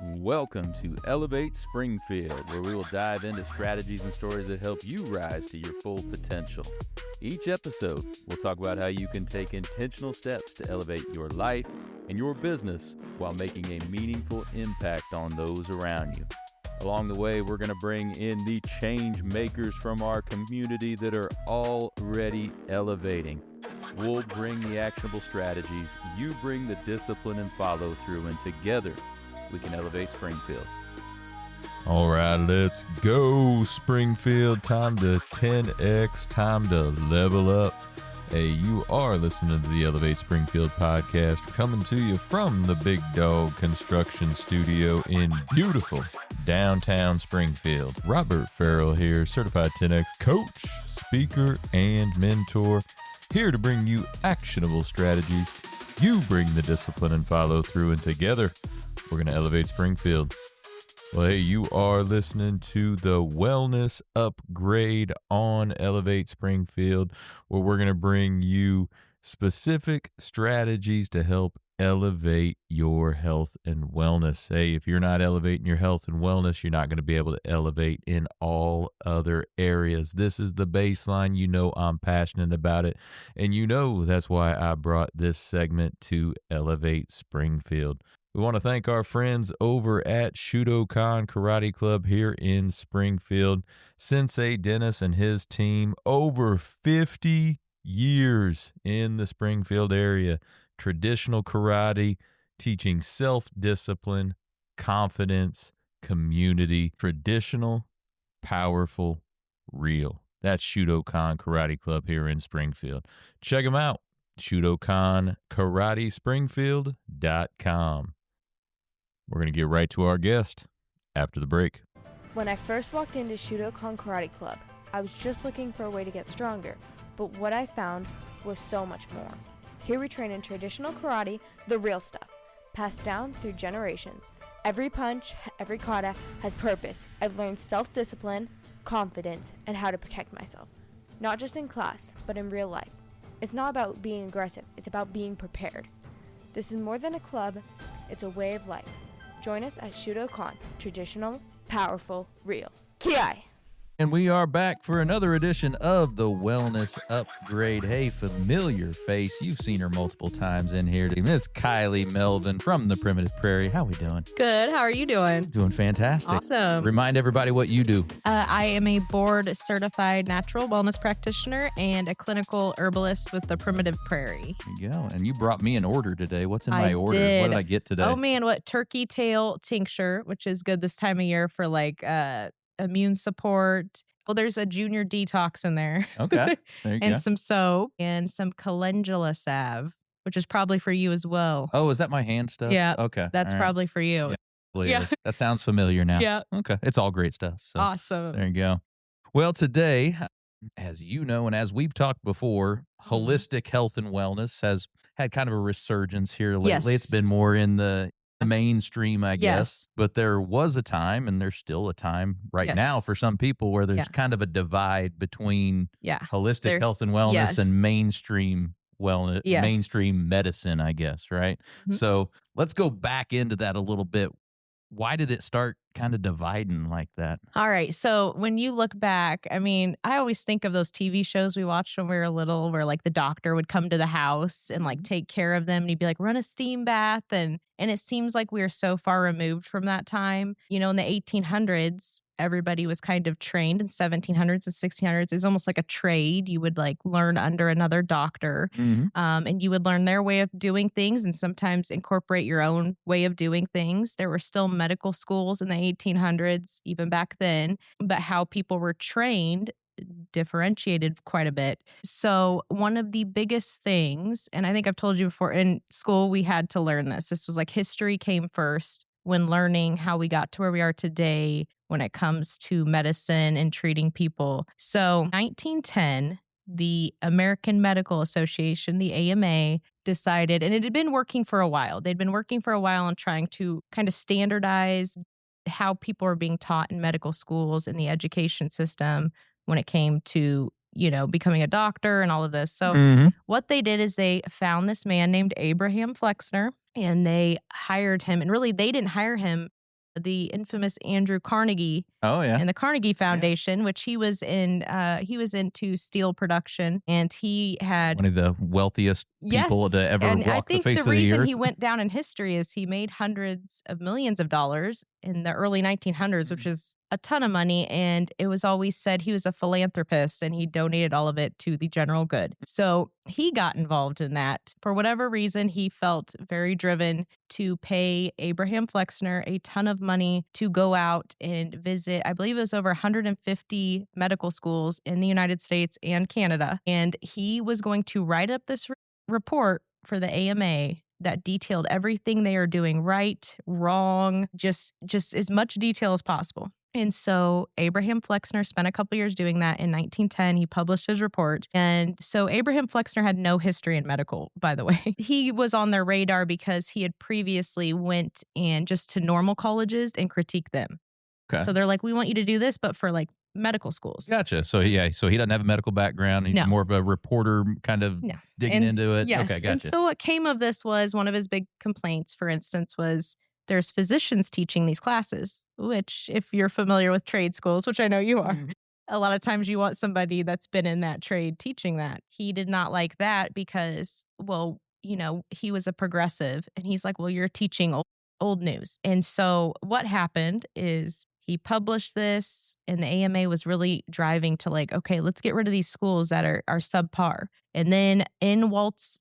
Welcome to Elevate Springfield, where we will dive into strategies and stories that help you rise to your full potential. Each episode, we'll talk about how you can take intentional steps to elevate your life and your business while making a meaningful impact on those around you. Along the way, we're going to bring in the change makers from our community that are already elevating. We'll bring the actionable strategies, you bring the discipline and follow through, and together we can elevate Springfield. All right, let's go, Springfield. Time to 10X, time to level up. Hey, you are listening to the Elevate Springfield podcast, coming to you from the Big Dog Construction Studio in beautiful downtown Springfield. Robert Farrell here, certified 10X coach, speaker, and mentor, here to bring you actionable strategies. You bring the discipline and follow through, and together we're going to elevate Springfield. Well, hey, you are listening to the Wellness Upgrade on Elevate Springfield, where we're going to bring you specific strategies to help elevate your health and wellness. Hey, if you're not elevating your health and wellness, you're not going to be able to elevate in all other areas. This is the baseline. You know I'm passionate about it, and you know that's why I brought this segment to Elevate Springfield. We want to thank our friends over at Shudokan Karate Club here in Springfield. Sensei Dennis and his team, over 50 years in the Springfield area. Traditional karate, teaching self-discipline, confidence, community. Traditional, powerful, real. That's Shudokan Karate Club here in Springfield. Check them out. ShudokanKarateSpringfield.com. We're going to get right to our guest after the break. When I first walked into Shudokan Karate Club, I was just looking for a way to get stronger, but what I found was so much more. Here we train in traditional karate, the real stuff, passed down through generations. Every punch, every kata has purpose. I've learned self-discipline, confidence, and how to protect myself. Not just in class, but in real life. It's not about being aggressive, it's about being prepared. This is more than a club, it's a way of life. Join us at Shudokan, traditional, powerful, real. Kyleigh! And we are back for another edition of the Wellness Upgrade. Hey, familiar face. You've seen her multiple times in here. Miss Kylie Melvin from the Primitive Prairie. How we doing? Good. How are you doing? Doing fantastic. Awesome. Remind everybody what you do. I am a board-certified natural wellness practitioner and a clinical herbalist with the Primitive Prairie. There you go. And you brought me an order today. What's in my order? Did. What did I get today? Oh, man. What? Turkey tail tincture, which is good this time of year for immune support. Well, there's a junior detox in there. Okay. There you and go. some soap and some calendula salve, which is probably for you as well. Oh, is that my hand stuff? Yeah. Okay. That's All right. probably for you. Yeah, probably Yeah. is. That sounds familiar now. Yeah. Okay. It's all great stuff. So Awesome. there you go. Well, today, as you know, and as we've talked before, holistic health and wellness has had kind of a resurgence here lately. Yes. It's been more in the mainstream, I guess. Yes. But there was a time, and there's still a time right Yes. now for some people where there's Yeah. kind of a divide between Yeah. holistic There- health and wellness yes. and mainstream wellness, Yes. mainstream medicine, I guess, right? Mhm. So let's go back into that a little bit. Why did it start kind of dividing like that? All right. So when you look back, I mean, I always think of those TV shows we watched when we were little where like the doctor would come to the house and like take care of them and he'd be like, run a steam bath. And it seems like we are so far removed from that time. You know, in the 1800s, everybody was kind of trained. In 1700s and 1600s, it was almost like a trade. You would like learn under another doctor. And you would learn their way of doing things and sometimes incorporate your own way of doing things. There were still medical schools in the 1800s, even back then, but how people were trained differentiated quite a bit. So one of the biggest things, and I think I've told you before, in school, we had to learn this. This was like history came first when learning how we got to where we are today when it comes to medicine and treating people. So 1910, the American Medical Association, the AMA, decided, and it had been working for a while. They'd been working for a while on trying to kind of standardize how people are being taught in medical schools and the education system when it came to, you know, becoming a doctor and all of this. So what they did is they found this man named Abraham Flexner and they hired him. And really, they didn't hire him the infamous Andrew Carnegie Oh, yeah. and the Carnegie Foundation, which he was into steel production, and he had One of the wealthiest people to ever and I walk the think face the of the reason earth. he went down in history is he made hundreds of millions of dollars in the early 1900s, which is a ton of money. And it was always said he was a philanthropist and he donated all of it to the general good. So he got involved in that. For whatever reason, he felt very driven to pay Abraham Flexner a ton of money to go out and visit, I believe it was over 150 medical schools in the United States and Canada. And he was going to write up this report for the AMA that detailed everything they are doing right, wrong, just as much detail as possible. And so Abraham Flexner spent a couple years doing that. In 1910, he published his report. And so Abraham Flexner had no history in medical, by the way. He was on their radar because he had previously went and just to normal colleges and critiqued them. Okay. So they're like, we want you to do this, but for like medical schools. Gotcha. So he doesn't have a medical background. He's more of a reporter kind of digging into it. Yes. Okay, gotcha. And so what came of this was one of his big complaints, for instance, was there's physicians teaching these classes, which if you're familiar with trade schools, which I know you are, a lot of times you want somebody that's been in that trade teaching that. He did not like that because, well, he was a progressive and he's like, well, you're teaching old news. And so what happened is he published this and the AMA was really driving to like, okay, let's get rid of these schools that are subpar. And then in waltz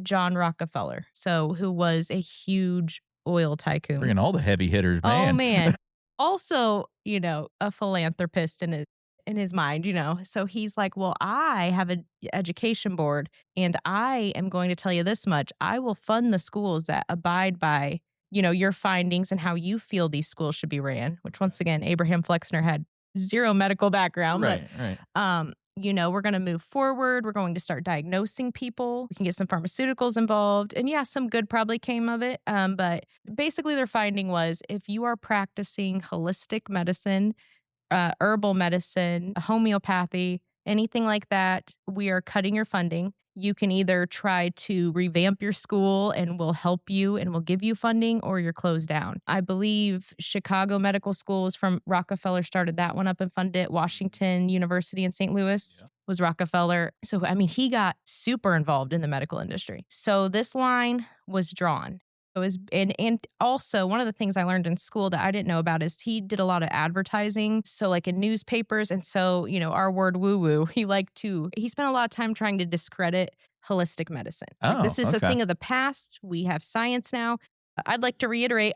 John Rockefeller, who was a huge oil tycoon. Bringing all the heavy hitters, man. Oh, man. Also, a philanthropist in his mind, So he's like, well, I have an education board and I am going to tell you this much. I will fund the schools that abide by your findings and how you feel these schools should be ran, which once again, Abraham Flexner had zero medical background. Right. We're going to move forward. We're going to start diagnosing people. We can get some pharmaceuticals involved. And yeah, some good probably came of it. But basically their finding was if you are practicing holistic medicine, herbal medicine, homeopathy, anything like that, we are cutting your funding. You can either try to revamp your school and we'll help you and we'll give you funding, or you're closed down. I believe Chicago Medical Schools from Rockefeller started that one up and funded it. Washington University in St. Louis was Rockefeller. So, he got super involved in the medical industry. So this line was drawn. It was, and also one of the things I learned in school that I didn't know about is he did a lot of advertising. So like in newspapers. And so, our word woo-woo, he spent a lot of time trying to discredit holistic medicine. This is a thing of the past. We have science now. I'd like to reiterate,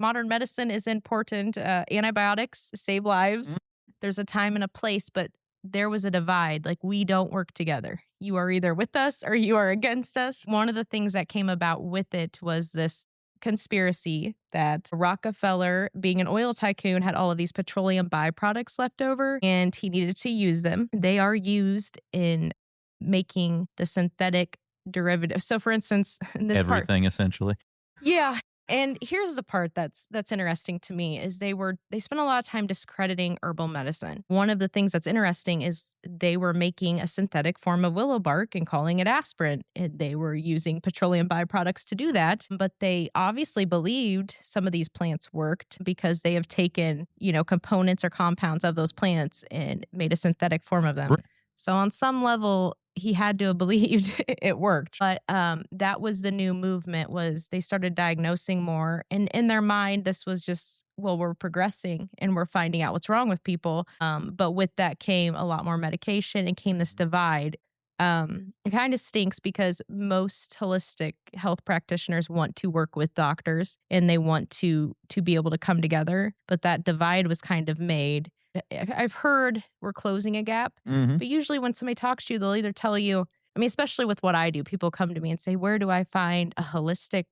modern medicine is important. Antibiotics save lives. There's a time and a place, but there was a divide. Like, we don't work together. You are either with us or you are against us. One of the things that came about with it was this conspiracy that Rockefeller, being an oil tycoon, had all of these petroleum byproducts left over and he needed to use them. They are used in making the synthetic derivative. So for instance, in this everything essentially. Yeah. And here's the part that's interesting to me is they spent a lot of time discrediting herbal medicine. One of the things that's interesting is they were making a synthetic form of willow bark and calling it aspirin. And they were using petroleum byproducts to do that. But they obviously believed some of these plants worked because they have taken, components or compounds of those plants and made a synthetic form of them. Right. So on some level, he had to have believed it worked. But that was the new movement, was they started diagnosing more. And in their mind, this was just, well, we're progressing and we're finding out what's wrong with people. But with that came a lot more medication and came this divide. It kind of stinks because most holistic health practitioners want to work with doctors and they want to be able to come together. But that divide was kind of made. I've heard we're closing a gap, but usually when somebody talks to you, they'll either tell you, especially with what I do, people come to me and say, where do I find a holistic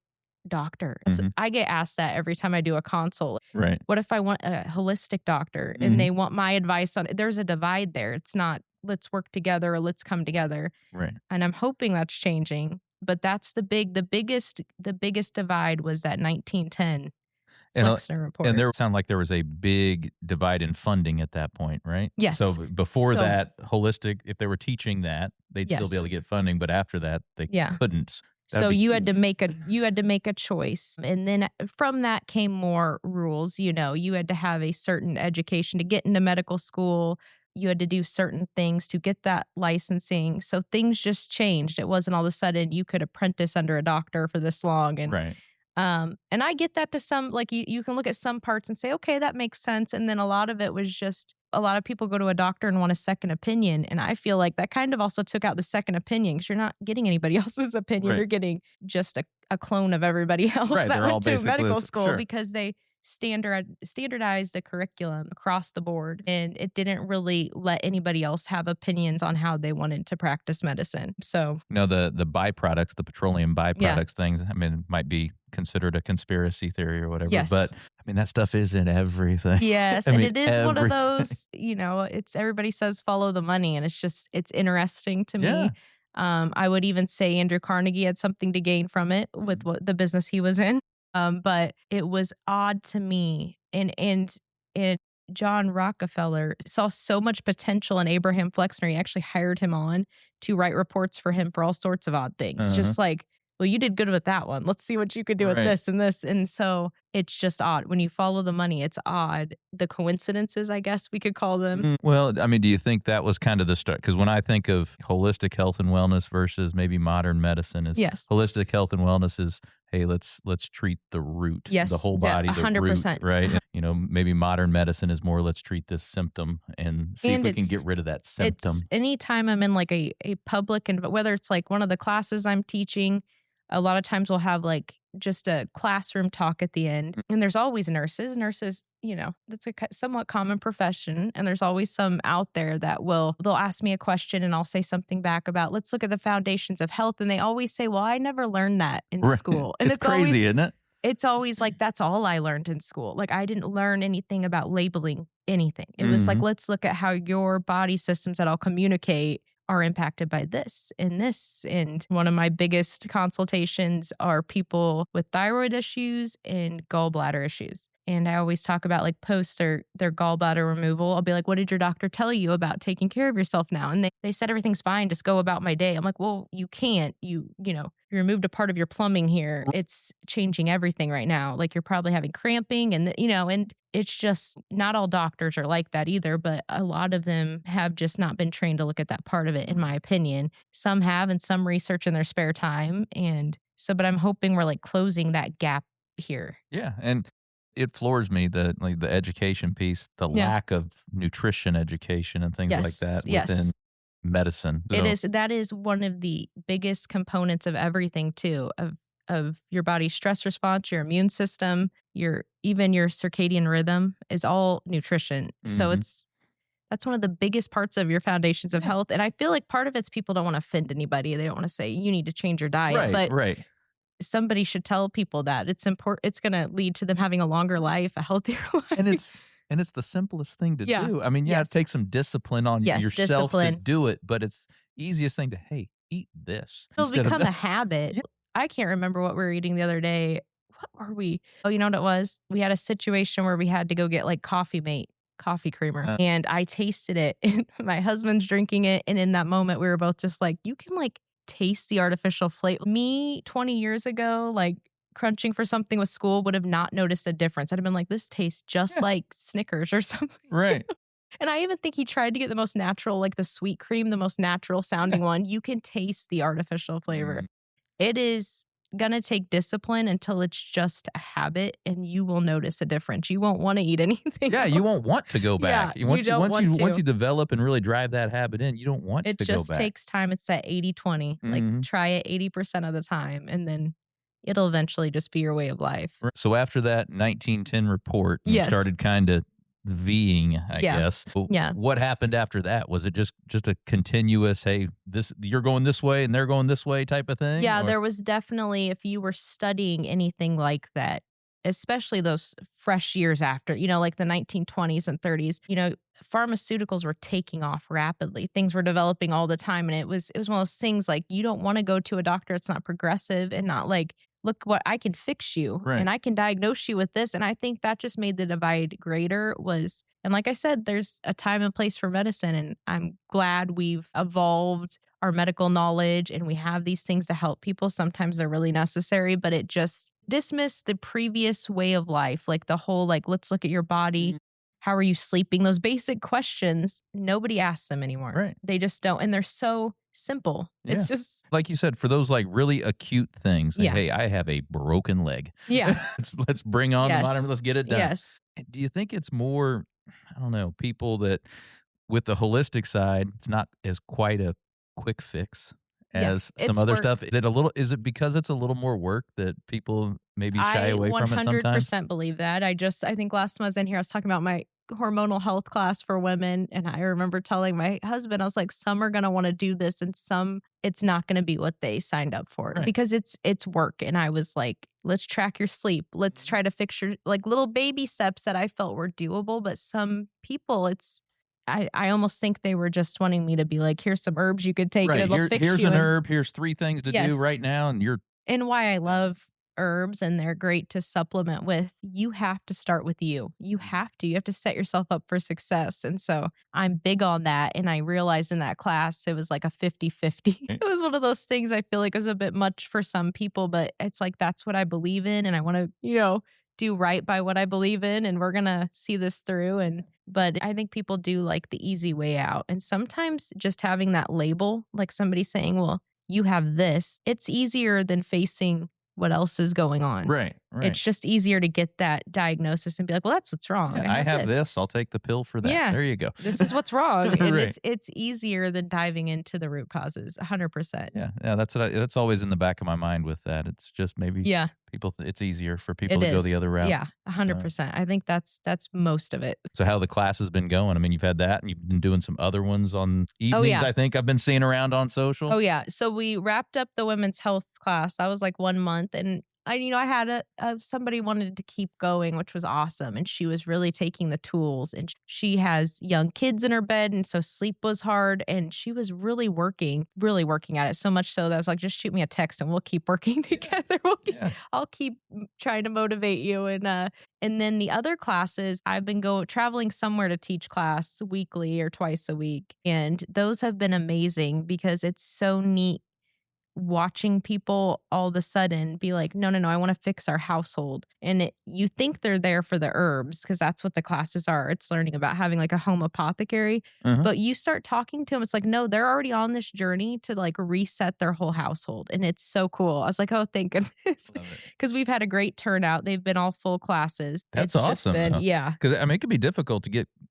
doctor? I get asked that every time I do a consult. Right. What if I want a holistic doctor and they want my advice on it? There's a divide there. It's not, let's work together or let's come together. Right. And I'm hoping that's changing, but that's the biggest divide was that 1910 Flexner Report. And there sounded like there was a big divide in funding at that point, right? Yes. So before that, holistic, if they were teaching that, they'd still be able to get funding. But after that, they couldn't. So be you had to huge. make a choice. And then from that came more rules. You know, you had to have a certain education to get into medical school. You had to do certain things to get that licensing. So things just changed. It wasn't all of a sudden you could apprentice under a doctor for this long. Right. And I get that to some, like you can look at some parts and say, okay, that makes sense. And then a lot of it was just a lot of people go to a doctor and want a second opinion. And I feel like that kind of also took out the second opinion because you're not getting anybody else's opinion. Right. You're getting just a clone of everybody else Right, that they're all went to basically medical this- school sure. because they standardized the curriculum across the board. And it didn't really let anybody else have opinions on how they wanted to practice medicine. So, The byproducts, the petroleum byproducts things, I mean, might be considered a conspiracy theory or whatever. Yes. But I mean, that stuff is in everything. yes. I And mean, it is one of everything. those, it's everybody says follow the money. And it's interesting to Yeah. me. I would even say Andrew Carnegie had something to gain from it with the business he was in. But it was odd to me. And John Rockefeller saw so much potential in Abraham Flexner. He actually hired him on to write reports for him for all sorts of odd things. Uh-huh. Just like, well, you did good with that one. Let's see what you could do with Right. this and this. And so it's just odd. When you follow the money, it's odd. The coincidences, I guess we could call them. Well, I mean, do you think that was kind of the start? Because when I think of holistic health and wellness versus maybe modern medicine, is Yes. holistic health and wellness is, hey, let's treat the root, Yes, the whole yeah, body, the 100%. root, right? And, maybe modern medicine is more let's treat this symptom and see if And we can it's- get rid of that symptom. It's anytime I'm in like a public, and whether it's like one of the classes I'm teaching, a lot of times we'll have like just a classroom talk at the end. And there's always nurses, that's a somewhat common profession. And there's always some out there that they'll ask me a question and I'll say something back about, let's look at the foundations of health. And they always say, well, I never learned that in Right. school. And it's crazy, always, isn't it? it's always like, that's all I learned in school. Like I didn't learn anything about labeling anything. It was like, let's look at how your body systems that all communicate are impacted by this and this. And one of my biggest consultations are people with thyroid issues and gallbladder issues. And I always talk about like post their gallbladder removal. I'll be like, what did your doctor tell you about taking care of yourself now? And they said everything's fine, just go about my day. I'm like, well, you can't. You removed a part of your plumbing here. It's changing everything right now. Like you're probably having cramping and it's just not all doctors are like that either, but a lot of them have just not been trained to look at that part of it, in my opinion. Some have, and some research in their spare time. And so, but I'm hoping we're like closing that gap here. Yeah. And it floors me the education piece, the lack of nutrition education and things like that within medicine. That is one of the biggest components of everything too, of your body's stress response, your immune system, even your circadian rhythm is all nutrition. So that's one of the biggest parts of your foundations of health. And I feel like part of it's people don't want to offend anybody. They don't want to say you need to change your diet. Right. Somebody should tell people that it's important. It's going to lead to them having a longer life, a healthier life. And it's the simplest thing to do. I mean, it takes some discipline on yourself to do it, but it's easiest thing to, hey, eat this. It'll become a habit. Yeah. I can't remember what we were eating the other day. What were we? Oh, you know what it was? We had a situation where we had to go get like coffee creamer. And I tasted it and my husband's drinking it. And in that moment, we were both just like, you can like taste the artificial flavor. Me 20 years ago, like crunching for something with school would have not noticed a difference. I'd have been like, this tastes just like Snickers or something. Right. And I even think he tried to get the most natural, like the sweet cream, the most natural sounding one. You can taste the artificial flavor. It is going to take discipline until it's just a habit and you will notice a difference. You won't want to eat anything else. You won't want to go back. Yeah, once you develop and really drive that habit in, you don't want to go back. It just takes time. It's that 80-20. Like try it 80% of the time and then it'll eventually just be your way of life. So after that 1910 report, you started kind of Ving, I guess. Yeah. What happened after that? Was it just a continuous, hey, you're going this way and they're going this way type of thing? Yeah, there was definitely, if you were studying anything like that, especially those fresh years after, like the 1920s and 30s, pharmaceuticals were taking off rapidly. Things were developing all the time. And it was one of those things like you don't want to go to a doctor that's not progressive and not like, look what I can fix you and I can diagnose you with this. And I think that just made the divide greater and like I said, there's a time and place for medicine and I'm glad we've evolved our medical knowledge and we have these things to help people. Sometimes they're really necessary, but it just dismissed the previous way of life. Like the whole, like, let's look at your body. How are you sleeping? Those basic questions, nobody asks them anymore. Right. They just don't. And they're so simple. Yeah. It's just, like you said, for those like really acute things, like, Yeah. hey, I have a broken leg. yeah. let's bring on the Yes. modern, let's get it done. Yes. Do you think it's more, I don't know, people that with the holistic side, it's not as quite a quick fix as some it's other work. stuff? Is it because it's a little more work that people maybe shy away from it sometimes? I 100% believe that. I think last time I was in here, I was talking about my hormonal health class for women. And I remember telling my husband, I was like, some are going to want to do this and some it's not going to be what they signed up for because it's work. And I was like, let's track your sleep. Let's try to fix your like little baby steps that I felt were doable. But some people I almost think they were just wanting me to be like, here's some herbs you could take and it'll fix here's you. an herb. Here's 3 things to Yes. do right now. And why I love herbs and they're great to supplement with. You have to start with you. You have to set yourself up for success. And so I'm big on that. And I realized in that class, it was like a 50-50. It was one of those things I feel like is a bit much for some people, but it's like, that's what I believe in. And I want to, do right by what I believe in. And we're going to see this through. But I think people do like the easy way out. And sometimes just having that label, like somebody saying, well, you have this, it's easier than facing what else is going on. Right. It's just easier to get that diagnosis and be like, well, that's what's wrong. Yeah, I have this. I'll take the pill for that. Yeah. There you go. This is what's wrong. And Right. it's easier than diving into the root causes, 100%. Yeah. That's always in the back of my mind with that. It's just maybe people. It's easier for people to go the other route. Yeah, 100%. I think that's most of it. So how the class has been going? I mean, you've had that, and you've been doing some other ones on evenings. I think I've been seeing around on social. Oh yeah. So we wrapped up the women's health class. That was like 1 month, and I had somebody wanted to keep going, which was awesome. And she was really taking the tools, and she has young kids in her bed. And so sleep was hard, and she was really working at it. So much so that I was like, just shoot me a text and we'll keep working together. I'll keep trying to motivate you. And then the other classes, I've been traveling somewhere to teach class weekly or twice a week. And those have been amazing because it's so neat watching people all of a sudden be like, no, I want to fix our household. And you think they're there for the herbs because that's what the classes are. It's learning about having like a home apothecary. But you start talking to them. It's like, no, they're already on this journey to like reset their whole household. And it's so cool. I was like, oh, thank goodness. Because we've had a great turnout. They've been all full classes. That's awesome. Because it could be difficult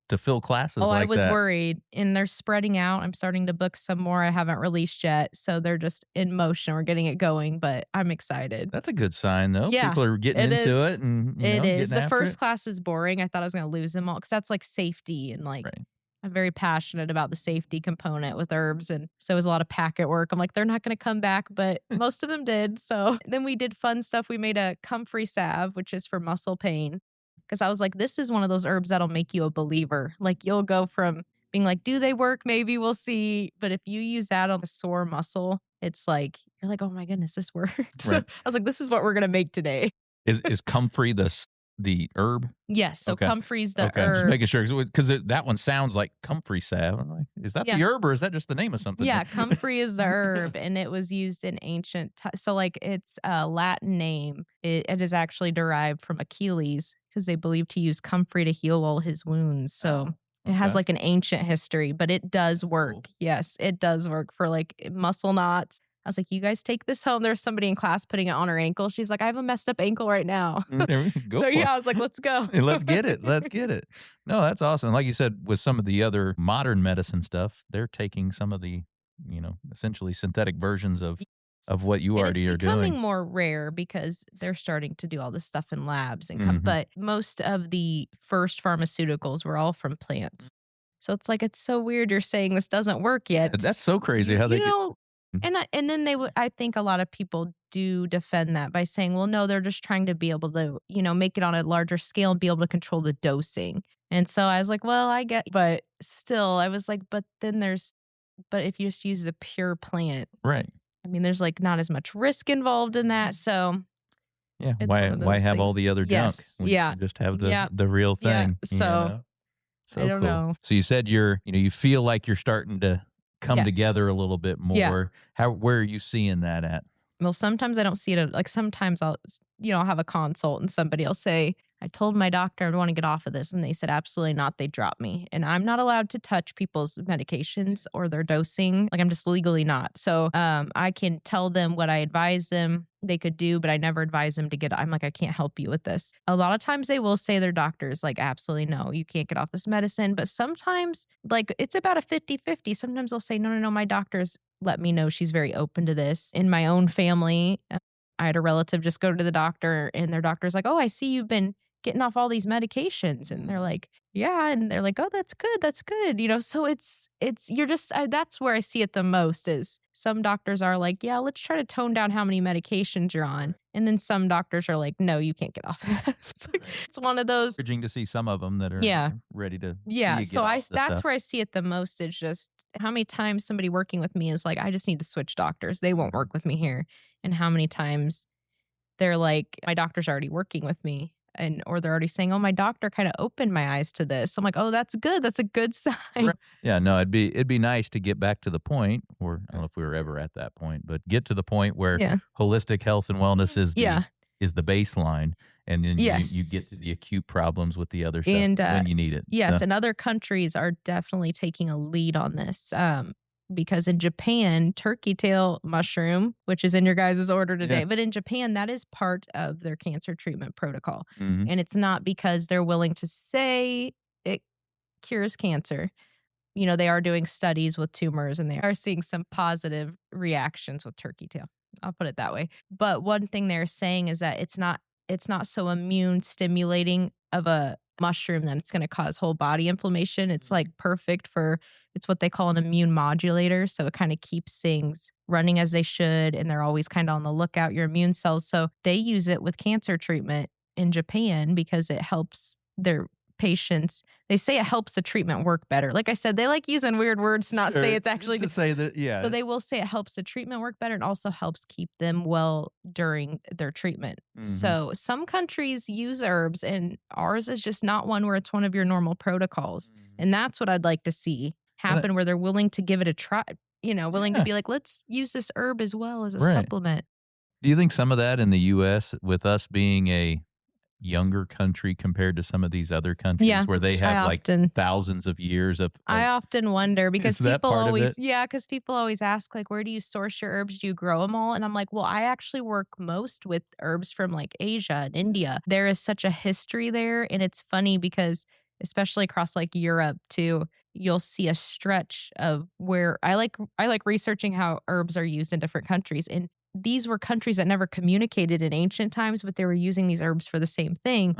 to fill classes. I was worried. And they're spreading out. I'm starting to book some more I haven't released yet. So they're just in motion. We're getting it going, but I'm excited. That's a good sign, though. Yeah, people are getting into it, and it is. The first it. class is boring. I thought I was going to lose them all because that's like safety and like. Right. I'm very passionate about the safety component with herbs. And so it was a lot of packet work. I'm like, they're not going to come back, but most of them did. So then we did fun stuff. We made a comfrey salve, which is for muscle pain. Because I was like, this is one of those herbs that'll make you a believer. Like you'll go from being like, do they work? Maybe we'll see. But if you use that on a sore muscle, it's like, you're like, oh my goodness, this worked. So I was like, this is what we're going to make today. Is comfrey the herb? Yes. So comfrey's the herb. Just making sure because that one sounds like comfrey salve. I'm like, is that the herb or is that just the name of something? Yeah, comfrey is the herb, and it was used in ancient. So like it's a Latin name. It is actually derived from Achilles because they believed to use comfrey to heal all his wounds. So it has like an ancient history, but it does work. Cool. Yes, it does work for like muscle knots. I was like, you guys take this home. There's somebody in class putting it on her ankle. She's like, I have a messed up ankle right now. Go I was like, let's go. Let's get it. No, that's awesome. Like you said, with some of the other modern medicine stuff, they're taking some of the, essentially synthetic versions of what you already are doing. It's becoming more rare because they're starting to do all this stuff in labs. But most of the first pharmaceuticals were all from plants. So it's like, it's so weird you're saying this doesn't work yet. That's so crazy how they do. And then I think a lot of people do defend that by saying, well, no, they're just trying to be able to, make it on a larger scale and be able to control the dosing. And so I was like, well, I get, but still I was like, but if you just use the pure plant. Right. I mean, there's like not as much risk involved in that. So yeah, why have all the other junk? Yeah. Just have the real thing. Yeah. So I don't know. So you said you feel like you're starting to come Yeah. together a little bit more. Where are you seeing that at? Well, sometimes I don't see it. Like sometimes I'll have a consult and somebody will say, I told my doctor I want to get off of this. And they said, absolutely not. They dropped me. And I'm not allowed to touch people's medications or their dosing. Like I'm just legally not. So I can tell them what I advise them they could do, but I never advise them to I'm like, I can't help you with this. A lot of times they will say their doctors like, absolutely no, you can't get off this medicine. But sometimes like it's about a 50-50. Sometimes they'll say, no, my doctor's let me know she's very open to this. In my own family, I had a relative just go to the doctor and their doctor's like, oh, I see you've been getting off all these medications. And they're like, yeah. And they're like, oh, that's good. That's good. So that's where I see it the most is some doctors are like, yeah, let's try to tone down how many medications you're on. And then some doctors are like, no, you can't get off. It's one of those. Encouraging to see some of them that are ready to. Yeah. see you So get off the that's stuff. where I see it the most is just how many times somebody working with me is like, I just need to switch doctors. They won't work with me here. And how many times they're like, my doctor's already working with me. Or they're already saying, oh, my doctor kind of opened my eyes to this. I'm like, oh, that's good. That's a good sign. Right. Yeah, no, it'd be nice to get back to the point, or I don't know if we were ever at that point, but get to the point where holistic health and wellness is the baseline, and then you get to the acute problems with the other stuff when you need it. Yes, So, and other countries are definitely taking a lead on this. Because in Japan, turkey tail mushroom, which is in your guys' order today, but in Japan, that is part of their cancer treatment protocol. mhm. And it's not because they're willing to say it cures cancer. They are doing studies with tumors and they are seeing some positive reactions with turkey tail. I'll put it that way. But one thing they're saying is that it's not so immune stimulating of a mushroom that it's going to cause whole body inflammation. It's like perfect it's what they call an immune modulator. So it kind of keeps things running as they should. And they're always kind of on the lookout, your immune cells. So they use it with cancer treatment in Japan because it helps their patients. They say it helps the treatment work better. Like I said, they like using weird words to not say it's actually to say that. Yeah. So they will say it helps the treatment work better and also helps keep them well during their treatment. Mhm. So some countries use herbs and ours is just not one where it's one of your normal protocols. And that's what I'd like to see happen where they're willing to give it a try, willing to be like, let's use this herb as well as a supplement. Do you think some of that in the U.S. with us being a younger country compared to some of these other countries where they have thousands of years of I often wonder because is that people part of always it? because people always ask like, where do you source your herbs? Do you grow them all? And I'm like, well, I actually work most with herbs from like Asia and India. There is such a history there, and it's funny because especially across like Europe too, you'll see a stretch of where I like researching how herbs are used in different countries. And these were countries that never communicated in ancient times, but they were using these herbs for the same thing.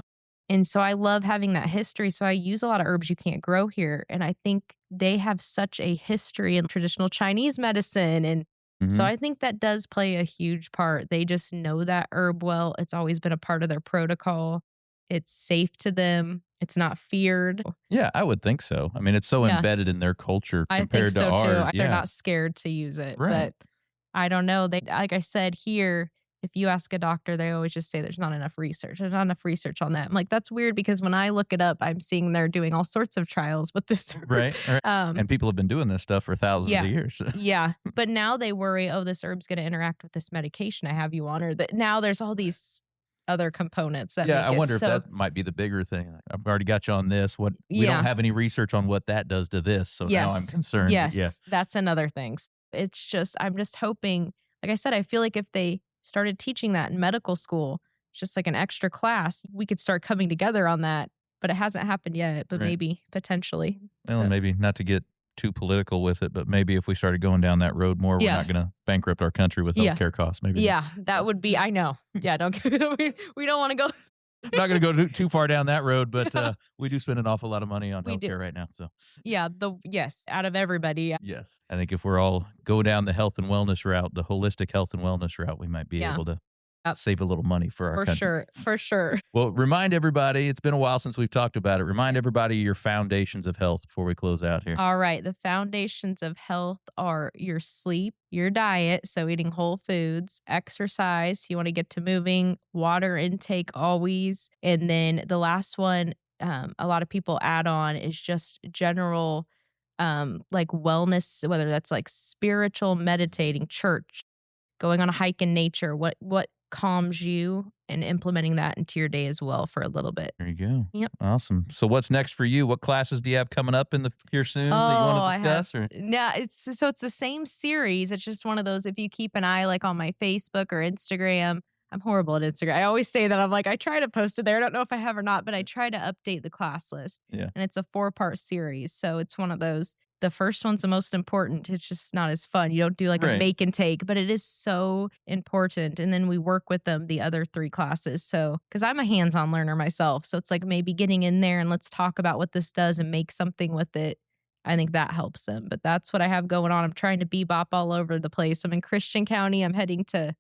And so I love having that history. So I use a lot of herbs you can't grow here. And I think they have such a history in traditional Chinese medicine. And so I think that does play a huge part. They just know that herb well. It's always been a part of their protocol. It's safe to them. It's not feared. Yeah, I would think so. I mean, it's so embedded in their culture compared I think so to ours. too. They're not scared to use it. Right. But I don't know. They, like I said here, if you ask a doctor, they always just say there's not enough research. There's not enough research on that. I'm like, that's weird because when I look it up, I'm seeing they're doing all sorts of trials with this. Right. And people have been doing this stuff for thousands of years. Yeah. But now they worry, oh, this herb's going to interact with this medication I have you on, or that now there's all these other components that I wonder if that might be the bigger thing. I've already got you on this. We don't have any research on what that does to this. So now I'm concerned. Yes. That's another thing. It's just, I'm just hoping, like I said, I feel like if they started teaching that in medical school, just like an extra class, we could start coming together on that. But it hasn't happened yet, but maybe potentially. Well, maybe not to get too political with it, but maybe if we started going down that road more, we're not going to bankrupt our country with healthcare costs. Maybe. Yeah, that would be, I know. Yeah, we don't want to go. I'm not going to go too far down that road, but we do spend an awful lot of money on healthcare right now. So yeah, out of everybody. Yes. I think if we're all go down the health and wellness route, the holistic health and wellness route, we might be able to save a little money for our country. For sure. Well, remind everybody, it's been a while since we've talked about it. Remind everybody your foundations of health before we close out here. All right. The foundations of health are your sleep, your diet, so eating whole foods, exercise, you want to get to moving, water intake always. And then the last one, a lot of people add on is just general like wellness, whether that's like spiritual, meditating, church, going on a hike in nature, what calms you, and implementing that into your day as well for a little bit. There you go. Yep. Awesome. So what's next for you? What classes do you have coming up here soon that you want to discuss? It's the same series. It's just one of those, if you keep an eye like on my Facebook or Instagram. I'm horrible at Instagram. I always say that. I'm like, I try to post it there. I don't know if I have or not, but I try to update the class list. Yeah. And it's a 4-part series. So it's one of those. The first one's the most important. It's just not as fun. You don't do like a make and take, but it is so important. And then we work with them the other 3 classes. So, because I'm a hands-on learner myself. So it's like maybe getting in there and let's talk about what this does and make something with it. I think that helps them. But that's what I have going on. I'm trying to bebop all over the place. I'm in Christian County. I'm heading to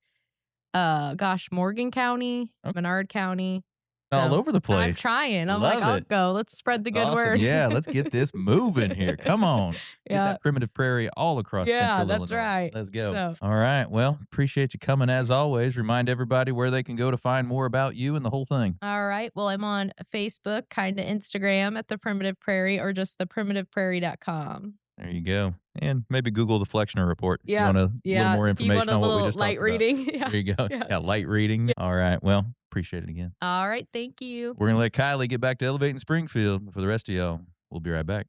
Morgan County, Menard County. All over the place. I'm trying. I'm Love like, I'll it. go. Let's spread the good word. Yeah, let's get this moving here. Come on. Get that primitive prairie all across Central Illinois. That's right. Let's go. So. All right. Well, appreciate you coming as always. Remind everybody where they can go to find more about you and the whole thing. All right. Well, I'm on Facebook, kind of Instagram at The Primitive Prairie, or just theprimitiveprairie.com. There you go. And maybe Google the Flexner Report. Yeah. If you want a little more information on what we just light talked reading. about. There you go. Yeah, light reading. All right. Well, appreciate it again. All right. Thank you. We're going to let Kylie get back to elevating Springfield. For the rest of y'all, we'll be right back.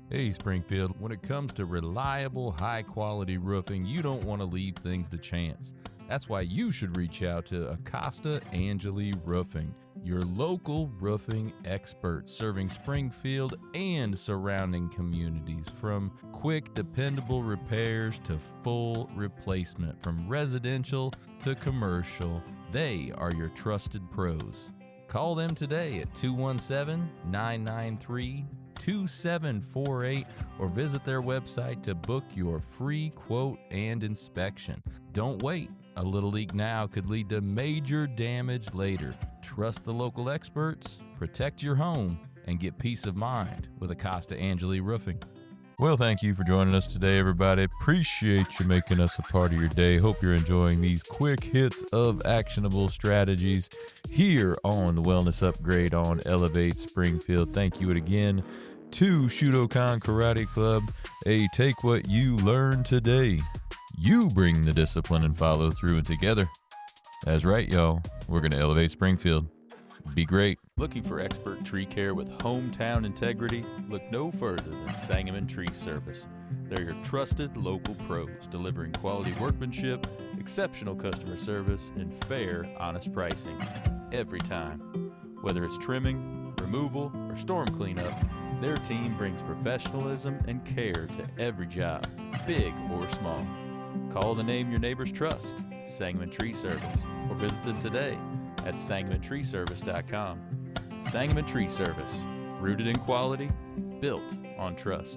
Hey, Springfield. When it comes to reliable, high-quality roofing, you don't want to leave things to chance. That's why you should reach out to Acosta Angeli Roofing, your local roofing expert, serving Springfield and surrounding communities. From quick, dependable repairs to full replacement, from residential to commercial, they are your trusted pros. Call them today at 217-993-2748 or visit their website to book your free quote and inspection. Don't wait. A little leak now could lead to major damage later. Trust the local experts, protect your home, and get peace of mind with Acosta Angeli Roofing. Well, thank you for joining us today, everybody. Appreciate you making us a part of your day. Hope you're enjoying these quick hits of actionable strategies here on the Wellness Upgrade on Elevate Springfield. Thank you again to Shudokan Karate Club. Hey, take what you learned today. You bring the discipline and follow through, and together, that's right, y'all, we're going to elevate Springfield. Be great. Looking for expert tree care with hometown integrity? Look no further than Sangamon Tree Service. They're your trusted local pros, delivering quality workmanship, exceptional customer service, and fair, honest pricing every time. Whether it's trimming, removal, or storm cleanup, their team brings professionalism and care to every job, big or small. Call the name your neighbors trust, Sangamon Tree Service, or visit them today at sangamontreeservice.com. Sangamon Tree Service, rooted in quality, built on trust.